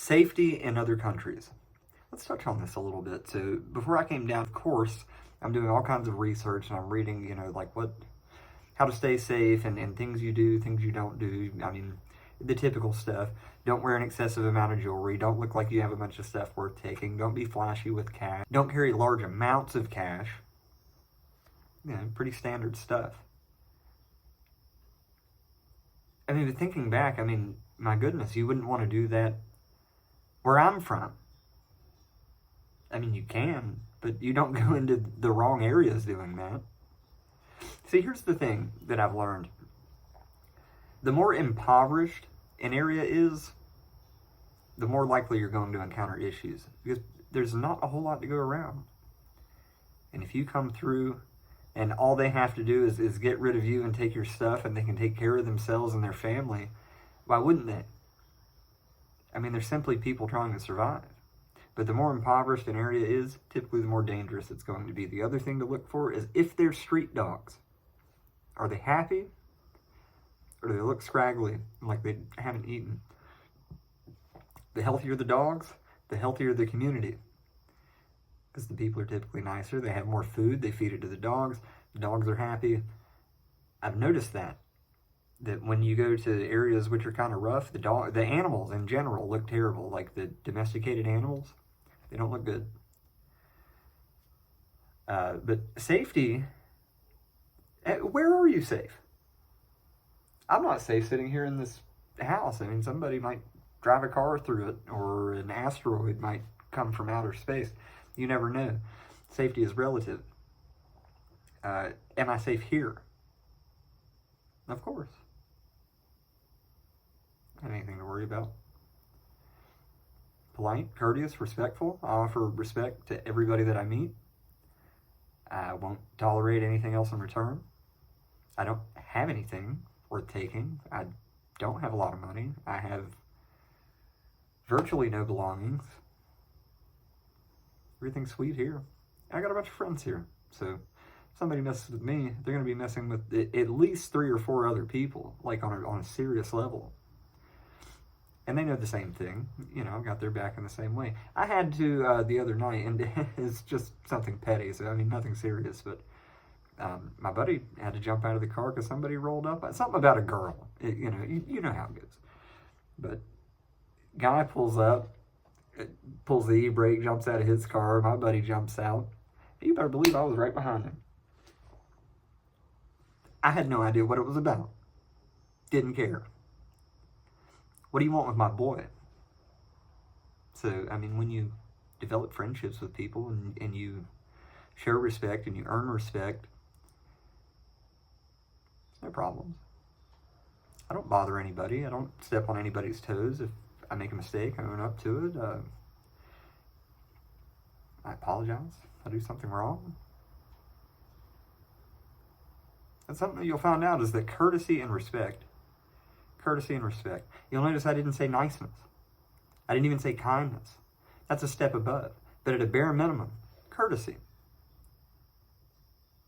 Safety in other countries. Let's touch on this a little bit. So before I came down, of course, I'm doing all kinds of research and I'm reading, like how to stay safe and things you do, things you don't do. I mean, the typical stuff. Don't wear an excessive amount of jewelry. Don't look like you have a bunch of stuff worth taking. Don't be flashy with cash. Don't carry large amounts of cash. Pretty standard stuff. I mean, but thinking back, my goodness, you wouldn't want to do that where I'm from. I mean, you can, but you don't go into the wrong areas doing that. See, here's the thing that I've learned. The more impoverished an area is, the more likely you're going to encounter issues, because there's not a whole lot to go around. And if you come through and all they have to do is get rid of you and take your stuff and they can take care of themselves and their family, why wouldn't they? I mean, they're simply people trying to survive. But the more impoverished an area is, typically the more dangerous it's going to be. The other thing to look for is if they're street dogs. Are they happy? Or do they look scraggly, like they haven't eaten? The healthier the dogs, the healthier the community. Because the people are typically nicer, they have more food, they feed it to the dogs are happy. I've noticed that when you go to areas which are kind of rough, the animals in general look terrible. Like the domesticated animals, they don't look good. But safety, where are you safe? I'm not safe sitting here in this house. I mean, somebody might drive a car through it, or an asteroid might come from outer space. You never know. Safety is relative. Am I safe here? Of course. I don't have anything to worry about. Polite, courteous, respectful. I offer respect to everybody that I meet. I won't tolerate anything else in return. I don't have anything worth taking. I don't have a lot of money. I have virtually no belongings. Everything's sweet here. I got a bunch of friends here. So if somebody messes with me, they're going to be messing with at least 3 or 4 other people, like on a serious level. And they know the same thing. I've got their back in the same way. I had to the other night, and it's just something petty, so nothing serious, but my buddy had to jump out of the car because somebody rolled up. Something about a girl. You know how it goes. But guy pulls up, pulls the e-brake, jumps out of his car. My buddy jumps out. You better believe I was right behind him. I had no idea what it was about. Didn't care. What do you want with my boy? So, when you develop friendships with people and you show respect and you earn respect, there's no problems. I don't bother anybody. I don't step on anybody's toes. If I make a mistake, I own up to it. I apologize. I do something wrong. And something that you'll find out is that courtesy and respect. You'll notice I didn't say niceness. I didn't even say kindness. That's a step above. But at a bare minimum, courtesy.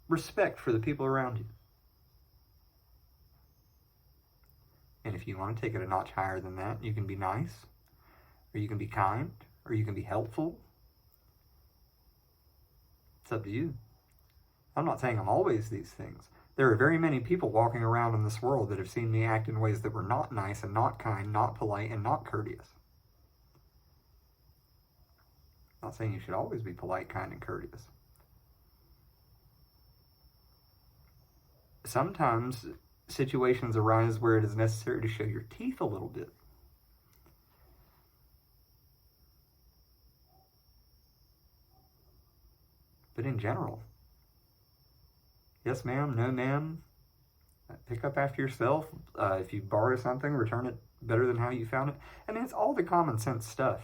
Respect for the people around you. And if you want to take it a notch higher than that, you can be nice, or you can be kind, or you can be helpful. It's up to you. I'm not saying I'm always these things. There are very many people walking around in this world that have seen me act in ways that were not nice and not kind, not polite, and not courteous. I'm not saying you should always be polite, kind, and courteous. Sometimes situations arise where it is necessary to show your teeth a little bit. But in general, yes ma'am, no ma'am, pick up after yourself. If you borrow something, return it better than how you found it. It's all the common sense stuff.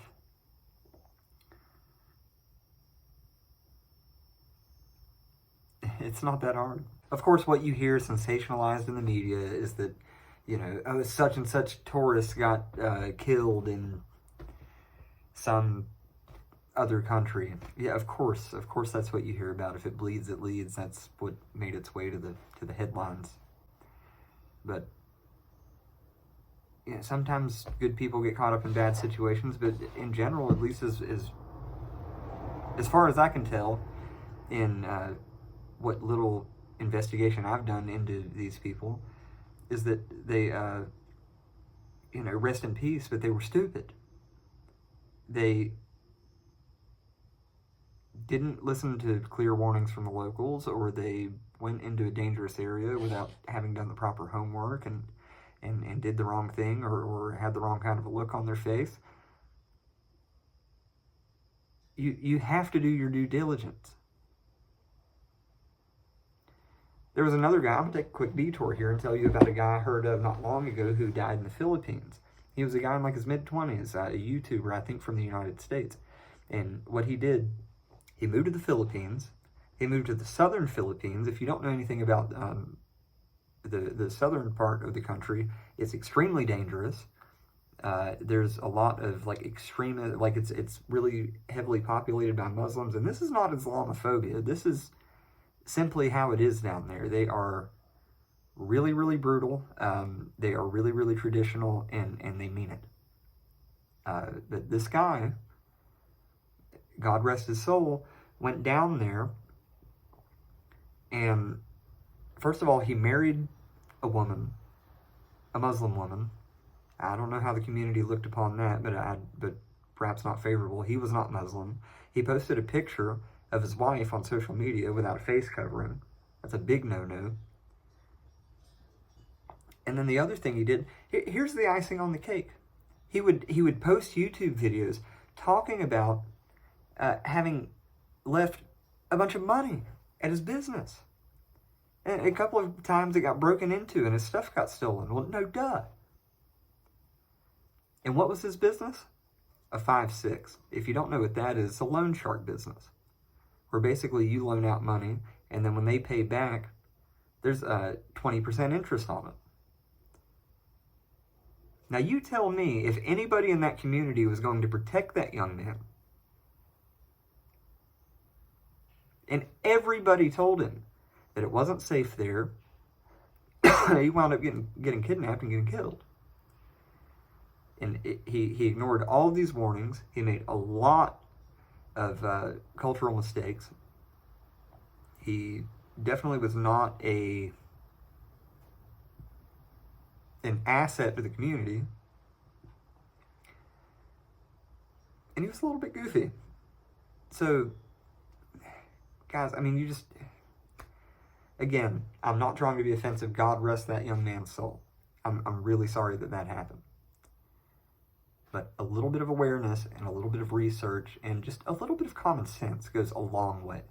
It's not that hard. Of course, what you hear sensationalized in the media is that, such and such tourist got killed in some other country. Yeah, of course that's what you hear about. If it bleeds, it leads. That's what made its way to the headlines. But sometimes good people get caught up in bad situations, but in general, at least as far as I can tell, in what little investigation I've done into these people, is that they, rest in peace, but they were stupid. They didn't listen to clear warnings from the locals, or they went into a dangerous area without having done the proper homework and did the wrong thing, or had the wrong kind of a look on their face. You have to do your due diligence. There was another guy, I'm going to take a quick detour here and tell you about a guy I heard of not long ago who died in the Philippines. He was a guy in like his mid-20s, a YouTuber, I think from the United States. And what he did, he moved to the Philippines. He moved to the southern Philippines. If you don't know anything about the southern part of the country, it's extremely dangerous. There's a lot of like extreme, like it's really heavily populated by Muslims. And this is not Islamophobia. This is simply how it is down there. They are really, really brutal. They are really, really traditional, and they mean it. But this guy, God rest his soul, went down there, and first of all, he married a woman, a Muslim woman. I don't know how the community looked upon that, but perhaps not favorable. He was not Muslim. He posted a picture of his wife on social media without a face covering. That's a big no-no. And then the other thing he did, here's the icing on the cake. He would post YouTube videos talking about having left a bunch of money at his business. And a couple of times it got broken into and his stuff got stolen. Well, no duh. And what was his business? A 5-6. If you don't know what that is, it's a loan shark business, where basically you loan out money, and then when they pay back, there's a 20% interest on it. Now you tell me if anybody in that community was going to protect that young man. And everybody told him that it wasn't safe there. He wound up getting kidnapped and getting killed. And he ignored all of these warnings. He made a lot of cultural mistakes. He definitely was not an asset to the community. And he was a little bit goofy. So, guys, I mean, again, I'm not trying to be offensive. God rest that young man's soul. I'm really sorry that happened. But a little bit of awareness and a little bit of research and just a little bit of common sense goes a long way.